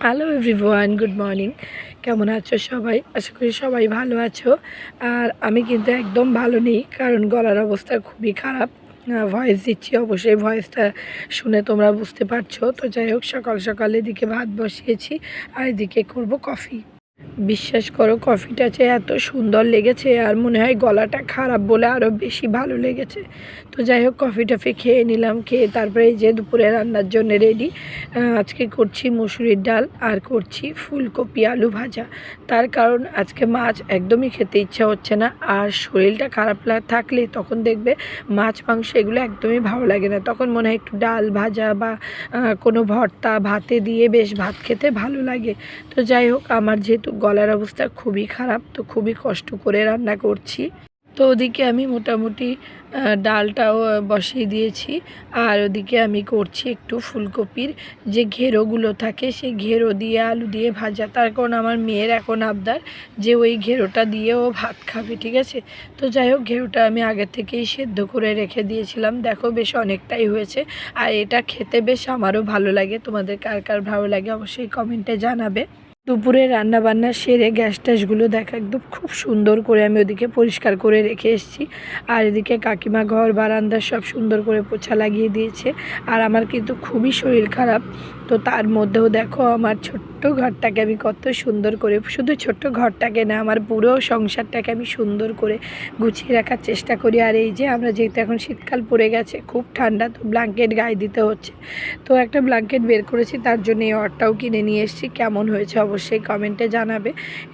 Hello everyone, good morning. কেমন আছো সবাই? আশা করি সবাই ভালো আছো। আর আমি কিন্তু একদম ভালো নেই, কারণ গলার অবস্থা খুবই খারাপ। ভয়েস দিচ্ছি, অবশ্যই ভয়েসটা শুনে তোমরা বুঝতে পারছো। তো যাই হোক, সকাল সকাল এদিকে ভাত বসিয়েছি আর এদিকে করব কফি। বিশ্বাস করো, কফিটা যে এত সুন্দর লেগেছে আর মনে হয় গলাটা খারাপ বলে আরও বেশি ভালো লেগেছে। তো যাই হোক, কফি টফি খেয়ে নিলাম, খেয়ে তারপরে এই যে দুপুরে রান্নার জন্য রেডি। আজকে করছি মুসুরির ডাল আর করছি ফুলকপি আলু ভাজা। তার কারণ আজকে মাছ একদমই খেতে ইচ্ছা হচ্ছে না, আর শরীরটা খারাপ থাকলে তখন দেখবে মাছ মাংস এগুলো একদমই ভালো লাগে না। তখন মনে হয় একটু ডাল ভাজা বা কোনো ভর্তা ভাতে দিয়ে বেশ ভাত খেতে ভালো লাগে। তো যাই হোক, আমার যেহেতু গলার অবস্থা খুবই খারাপ, তো খুবই কষ্ট করে রান্না করছি। তো ওদিকে আমি মোটামুটি ডালটাও বসিয়ে দিয়েছি, আর ওদিকে আমি করছি একটু ফুলকপির যে ঘেরোগুলো থাকে সেই ঘেরো দিয়ে আলু দিয়ে ভাজা। তার কারণ আমার মেয়ের এখন আবদার যে ওই ঘেরোটা দিয়ে ও ভাত খাবে, ঠিক আছে। তো যাই হোক, ঘেরোটা আমি আগে থেকেই সেদ্ধ করে রেখে দিয়েছিলাম। দেখো বেশ অনেকটাই হয়েছে, আর এটা খেতে বেশ আমারও ভালো লাগে। তোমাদের কার কার ভালো লাগে অবশ্যই কমেন্টে জানাবে। দুপুরে রান্না বান্না সেরে গ্যাস ট্যাসগুলো দেখা একদম খুব সুন্দর করে আমি ওদিকে পরিষ্কার করে রেখে এসেছি। আর এদিকে কাকিমা ঘর বারান্দা সব সুন্দর করে পোছা লাগিয়ে দিয়েছে। আর আমার কিন্তু খুবই শরীর খারাপ, তো তার মধ্যেও দেখো আমার ছোট্ট ঘরটাকে আমি কত সুন্দর করে, শুধু ছোট্ট ঘরটাকে না, আমার পুরো সংসারটাকে আমি সুন্দর করে গুছিয়ে রাখার চেষ্টা করি। আর এই যে আমরা যেহেতু এখন শীতকাল পড়ে গেছে, খুব ঠান্ডা, তো ব্ল্যাঙ্কেট গায়ে দিতে হচ্ছে। তো একটা ব্ল্যাঙ্কেট বের করেছি, তার জন্য এই অরটাও কিনে নিয়ে এসেছি। কেমন হয়েছে অবশ্যই কমেন্টে জানাবে।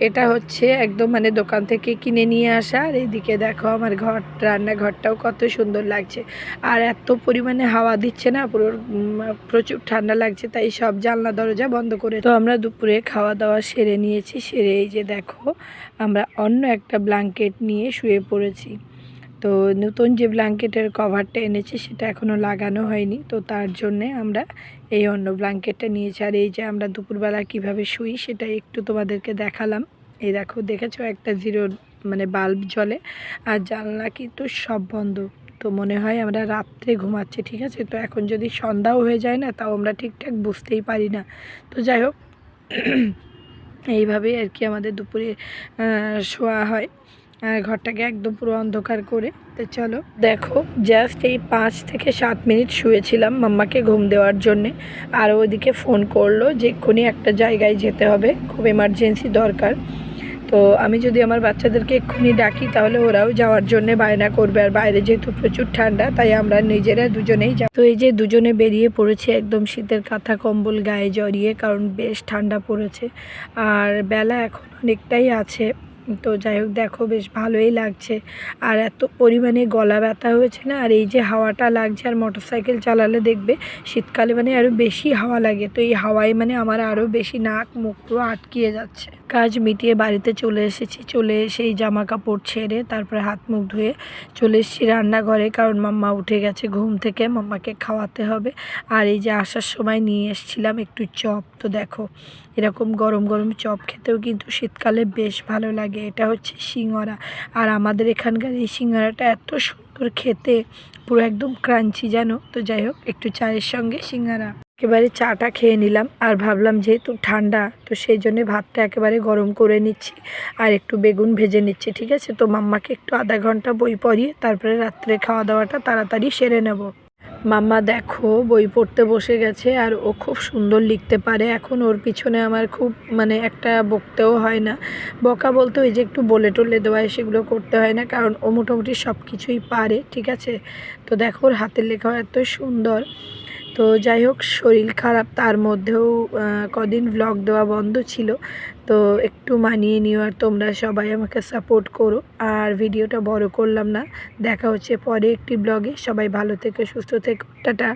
এটা হচ্ছে একদম মানে দোকান থেকে কিনে নিয়ে আসা। আর এদিকে দেখো আমার রান্নাঘরটাও কত সুন্দর লাগছে। আর এত পরিমাণে হাওয়া দিচ্ছে না, পুরো প্রচুর ঠান্ডা লাগছে, তাই সব জানলা দরজা বন্ধ করে। তো আমরা দুপুরে খাওয়া দাওয়া সেরে নিয়েছি, সেরে এই যে দেখো আমরা অন্য একটা ব্ল্যাঙ্কেট নিয়ে শুয়ে পড়েছি। তো নতুন যে ব্ল্যাঙ্কেটের কভারটা এনেছি সেটা এখনও লাগানো হয়নি, তো তার জন্যে আমরা এই অন্য ব্ল্যাঙ্কেটটা নিয়েছি। আর এই যে আমরা দুপুরবেলা কিভাবে শুই সেটা একটু তোমাদেরকে দেখালাম। এই দেখো, দেখেছো একটা জিরো মানে বাল্ব জ্বলে, আর জানলা কিন্তু সব বন্ধ। তো মনে হয় আমরা রাত্রে ঘুমাচ্ছি, ঠিক আছে। তো এখন যদি সন্ধ্যাও হয়ে যায় না, তাও আমরা ঠিকঠাক বুঝতেই পারি না। তো যাই হোক, এইভাবেই আর কি আমাদের দুপুরে শোয়া হয়, ঘরটাকে একদম পুরো অন্ধকার করে। তো চলো দেখো, জাস্ট এই 5 থেকে 7 মিনিট শুয়েছিলাম মাম্মাকে ঘুম দেওয়ার জন্যে। আর ওইদিকে ফোন করলো যে এক্ষুনি একটা জায়গায় যেতে হবে, খুব এমার্জেন্সি দরকার। তো আমি যদি আমার বাচ্চাদেরকে এক্ষুনি ডাকি তাহলে ওরাও যাওয়ার জন্য বায়না করবে, আর বাইরে যেহেতু প্রচুর ঠান্ডা, তাই আমরা নিজেরা দুজনেই যাব। তো এই যে দুজনে বেরিয়ে পড়েছে একদম শীতের কাঁথা কম্বল গায়ে জড়িয়ে, কারণ বেশ ঠান্ডা পড়েছে আর বেলা এখন অনেকটাই আছে। তো যাই হোক, দেখো বেশ ভালোই লাগছে। আর এত পরিমাণে গলা ব্যথা হয়েছে না, আর এই যে হাওয়াটা লাগছে, আর মোটরসাইকেল চালালে দেখবে শীতকালে মানে আরও বেশি হাওয়া লাগে। তো এই হাওয়ায় মানে আমার আরও বেশি নাক মুখ পুরো আটকিয়ে যাচ্ছে। কাজ মিটিয়ে বাড়িতে চলে এসেছি, চলে এসে এই জামা কাপড় ছেড়ে তারপরে হাত মুখ ধুয়ে চলে এসেছি রান্নাঘরে, কারণ মাম্মা উঠে গেছে ঘুম থেকে, মাম্মাকে খাওয়াতে হবে। আর এই যে আসার সময় নিয়ে এসেছিলাম একটু চপ। তো দেখো, এরকম গরম গরম চপ খেতেও কিন্তু শীতকালে বেশ ভালো লাগে। এটা হচ্ছে সিঙ্গারা, আর আমাদের এখানকার এই সিঙ্গারাটা এত সুন্দর খেতে, পুরো একদম ক্রাঞ্চি যেন। তো যাই হোক, একটু চায়ের সঙ্গে সিঙ্গারা একেবারে চাটা খেয়ে নিলাম। আর ভাবলাম যেহেতু ঠান্ডা, তো সেই জন্যে ভাতটা একেবারে গরম করে নিচ্ছি আর একটু বেগুন ভেজে নিচ্ছি, ঠিক আছে। তো মাম্মাকে একটু আধা ঘন্টা বই পড়িয়ে তারপরে রাত্রে খাওয়া দাওয়াটা তাড়াতাড়ি সেরে নেব। মাম্মা দেখো বই পড়তে বসে গেছে, আর ও খুব সুন্দর লিখতে পারে। এখন ওর পিছনে আমার খুব মানে একটা বকতেও হয় না, বকা বলতে ওই যে একটু বলে টলে দেওয়া, সেগুলো করতে হয় না, কারণ ও মোটামুটি সব কিছুই পারে, ঠিক আছে। তো দেখো ওর হাতের লেখা এত সুন্দর। তো যাই হোক, শরীর খারাপ, তার মধ্যেও কদিন ভ্লগ দেওয়া বন্ধ ছিল, তো একটু মানিয়ে নিও। আর তোমরা সবাই আমাকে সাপোর্ট করো, আর ভিডিওটা বড় করলাম না। দেখা হচ্ছে পরে একটি ব্লগে। সবাই ভালো থেকো, সুস্থ থেকো, টাটা।